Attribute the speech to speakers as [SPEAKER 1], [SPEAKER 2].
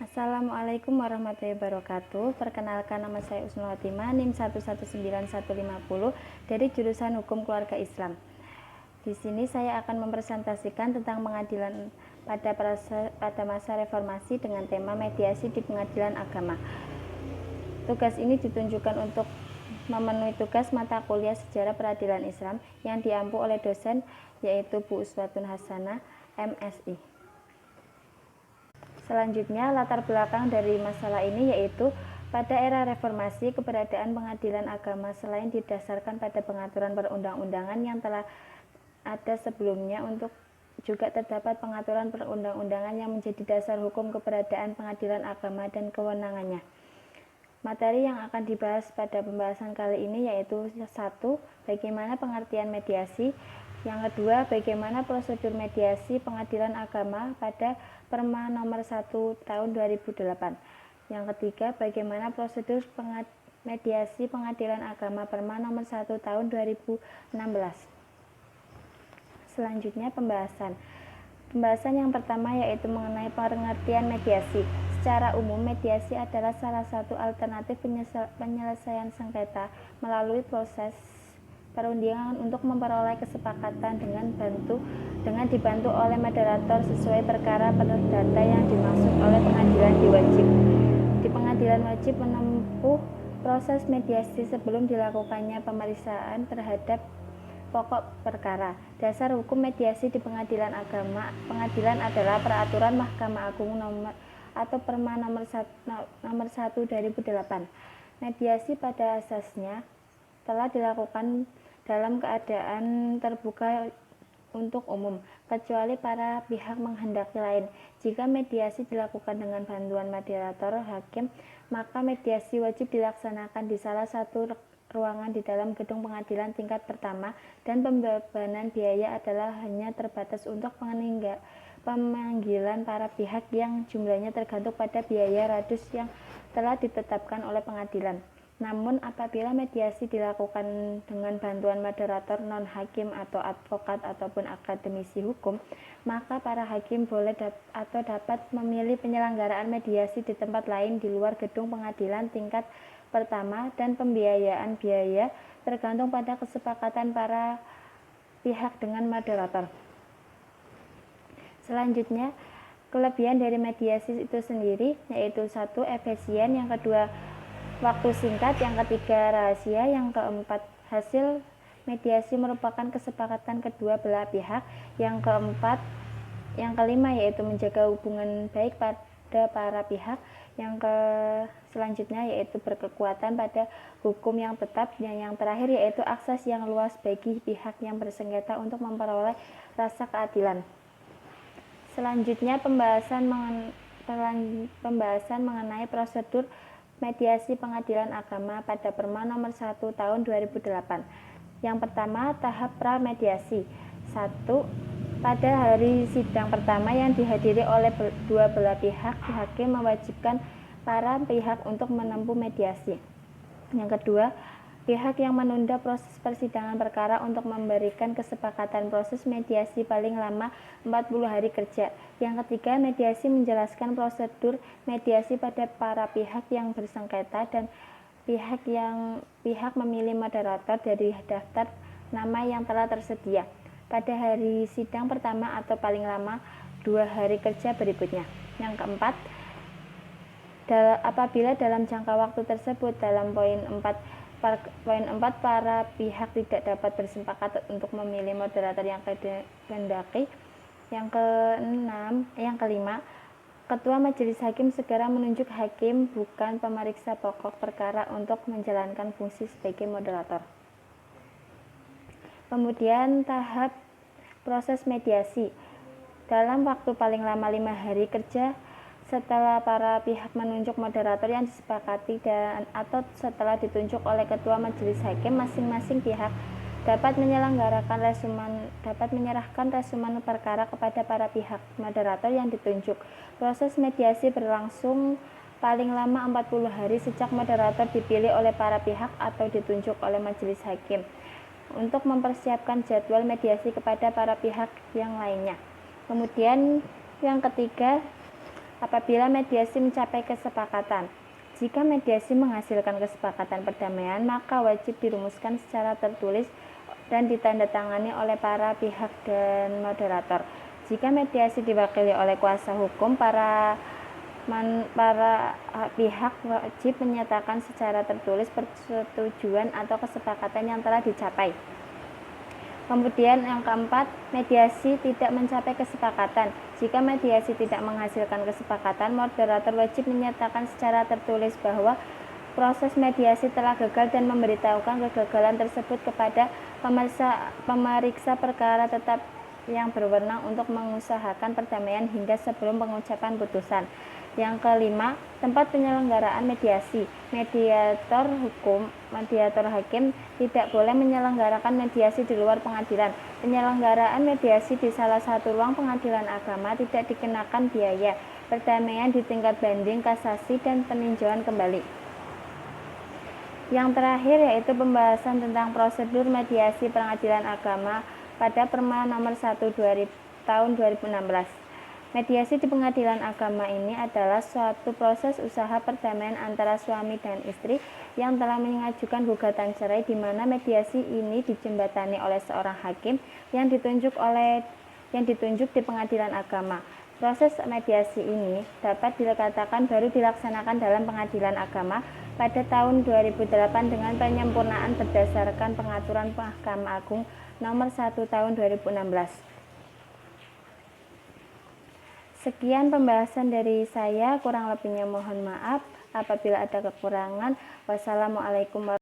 [SPEAKER 1] Assalamualaikum warahmatullahi wabarakatuh. Perkenalkan, nama saya Usnul Khotimah, NIM 119150 dari jurusan Hukum Keluarga Islam. Di sini saya akan mempresentasikan tentang pengadilan pada masa reformasi dengan tema mediasi di pengadilan agama. Tugas ini ditunjukkan untuk memenuhi tugas mata kuliah Sejarah Peradilan Islam yang diampu oleh dosen yaitu Bu Uswatun Hasanah, MSI. Selanjutnya, latar belakang dari masalah ini yaitu pada era reformasi, keberadaan pengadilan agama selain didasarkan pada pengaturan perundang-undangan yang telah ada sebelumnya, untuk juga terdapat pengaturan perundang-undangan yang menjadi dasar hukum keberadaan pengadilan agama dan kewenangannya. Materi yang akan dibahas pada pembahasan kali ini yaitu 1. Bagaimana pengertian mediasi. Yang kedua, bagaimana prosedur mediasi pengadilan agama pada Perma nomor 1 tahun 2008. Yang ketiga, bagaimana prosedur mediasi pengadilan agama Perma nomor 1 tahun 2016. Selanjutnya pembahasan yang pertama yaitu mengenai pengertian mediasi. Secara umum, mediasi adalah salah satu alternatif penyelesaian sengketa melalui proses perundingan untuk memperoleh kesepakatan dengan dibantu oleh moderator sesuai perkara perdata yang dimaksud oleh pengadilan wajib. Di pengadilan wajib menempuh proses mediasi sebelum dilakukannya pemeriksaan terhadap pokok perkara. Dasar hukum mediasi di pengadilan agama. Pengadilan adalah peraturan Mahkamah Agung Perma nomor 1 2008. Mediasi pada asasnya telah dilakukan dalam keadaan terbuka untuk umum, kecuali para pihak menghendaki lain. Jika mediasi dilakukan dengan bantuan moderator hakim, maka mediasi wajib dilaksanakan di salah satu ruangan di dalam gedung pengadilan tingkat pertama, dan pembebanan biaya adalah hanya terbatas untuk pemanggilan para pihak yang jumlahnya tergantung pada biaya radius yang telah ditetapkan oleh pengadilan. Namun, apabila mediasi dilakukan dengan bantuan moderator non-hakim atau advokat ataupun akademisi hukum, maka para hakim boleh atau dapat memilih penyelenggaraan mediasi di tempat lain di luar gedung pengadilan tingkat pertama, dan pembiayaan biaya tergantung pada kesepakatan para pihak dengan moderator. Selanjutnya, kelebihan dari mediasi itu sendiri yaitu 1. Efisien, yang kedua waktu singkat, yang ketiga rahasia, yang keempat hasil mediasi merupakan kesepakatan kedua belah pihak, yang kelima yaitu menjaga hubungan baik pada para pihak, selanjutnya yaitu berkekuatan pada hukum yang tetap, dan yang terakhir yaitu akses yang luas bagi pihak yang bersengketa untuk memperoleh rasa keadilan. Selanjutnya pembahasan mengenai prosedur mediasi pengadilan agama pada Perma nomor 1 tahun 2008. Yang pertama, tahap pra-mediasi. 1. Pada hari sidang pertama yang dihadiri oleh dua belah pihak, hakim mewajibkan para pihak untuk menempuh mediasi. Yang kedua, pihak yang menunda proses persidangan perkara untuk memberikan kesepakatan proses mediasi paling lama 40 hari kerja. Yang ketiga, mediasi menjelaskan prosedur mediasi pada para pihak yang bersengketa, dan pihak memilih moderator dari daftar nama yang telah tersedia pada hari sidang pertama atau paling lama 2 hari kerja berikutnya. Yang keempat, apabila dalam jangka waktu tersebut dalam poin 4 para pihak tidak dapat bersepakat untuk memilih moderator yang kehendaki. Yang kelima, ketua majelis hakim segera menunjuk hakim bukan pemeriksa pokok perkara untuk menjalankan fungsi sebagai moderator. Kemudian tahap proses mediasi. Dalam waktu paling lama 5 hari kerja setelah para pihak menunjuk moderator yang disepakati atau setelah ditunjuk oleh ketua majelis hakim, masing-masing pihak dapat menyerahkan resumen perkara kepada para pihak moderator yang ditunjuk. Proses mediasi berlangsung paling lama 40 hari sejak moderator dipilih oleh para pihak atau ditunjuk oleh majelis hakim untuk mempersiapkan jadwal mediasi kepada para pihak yang lainnya. Kemudian yang ketiga, apabila mediasi mencapai kesepakatan. Jika mediasi menghasilkan kesepakatan perdamaian, maka wajib dirumuskan secara tertulis dan ditandatangani oleh para pihak dan moderator. Jika mediasi diwakili oleh kuasa hukum, para pihak wajib menyatakan secara tertulis persetujuan atau kesepakatan yang telah dicapai. Kemudian yang keempat, mediasi tidak mencapai kesepakatan. Jika mediasi tidak menghasilkan kesepakatan, moderator wajib menyatakan secara tertulis bahwa proses mediasi telah gagal dan memberitahukan kegagalan tersebut kepada pemeriksa perkara tetap yang berwenang untuk mengusahakan perdamaian hingga sebelum pengucapan putusan. Yang kelima, tempat penyelenggaraan mediasi. Mediator hakim tidak boleh menyelenggarakan mediasi di luar pengadilan. Penyelenggaraan mediasi di salah satu ruang pengadilan agama tidak dikenakan biaya. Perdamaian di tingkat banding, kasasi, dan peninjauan kembali. Yang terakhir yaitu pembahasan tentang prosedur mediasi pengadilan agama pada Perma nomor 1 tahun 2016. Mediasi di pengadilan agama ini adalah suatu proses usaha perdamaian antara suami dan istri yang telah mengajukan gugatan cerai, di mana mediasi ini dijembatani oleh seorang hakim yang ditunjuk di pengadilan agama. Proses mediasi ini dapat dikatakan baru dilaksanakan dalam pengadilan agama pada tahun 2008 dengan penyempurnaan berdasarkan pengaturan Mahkamah Agung nomor 1 tahun 2016. Sekian pembahasan dari saya, kurang lebihnya mohon maaf apabila ada kekurangan. Wassalamualaikum warahmatullahi wabarakatuh.